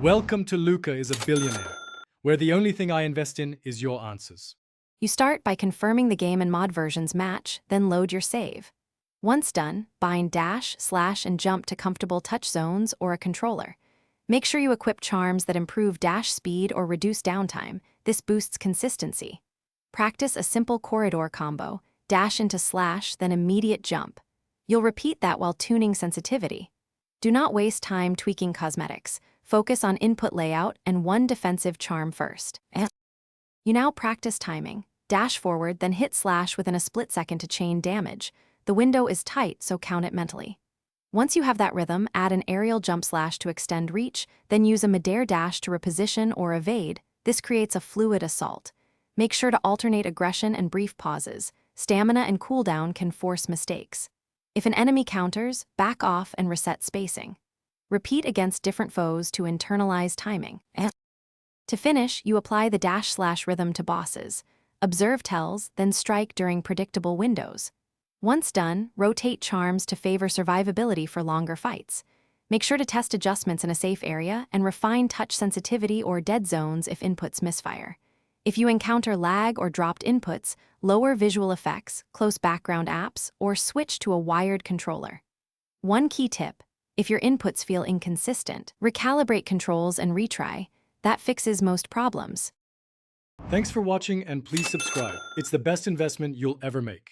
Welcome to Luca is a Billionaire, where the only thing I invest in is your answers. You start by confirming the game and mod versions match, then load your save. Once done, bind dash, slash, and jump to comfortable touch zones or a controller. Make sure you equip charms that improve dash speed or reduce downtime. This boosts consistency. Practice a simple corridor combo, dash into slash, then immediate jump. You'll repeat that while tuning sensitivity. Do not waste time tweaking cosmetics. Focus on input layout and one defensive charm first. You now practice timing. Dash forward, then hit slash within a split second to chain damage. The window is tight, so count it mentally. Once you have that rhythm, add an aerial jump slash to extend reach, then use a midair dash to reposition or evade. This creates a fluid assault. Make sure to alternate aggression and brief pauses. Stamina and cooldown can force mistakes. If an enemy counters, back off and reset spacing. Repeat against different foes to internalize timing. To finish, you apply the dash slash rhythm to bosses. Observe tells, then strike during predictable windows. Once done, rotate charms to favor survivability for longer fights. Make sure to test adjustments in a safe area and refine touch sensitivity or dead zones if inputs misfire. If you encounter lag or dropped inputs, lower visual effects, close background apps, or switch to a wired controller. One key tip: if your inputs feel inconsistent, recalibrate controls and retry. That fixes most problems. Thanks for watching and please subscribe. It's the best investment you'll ever make.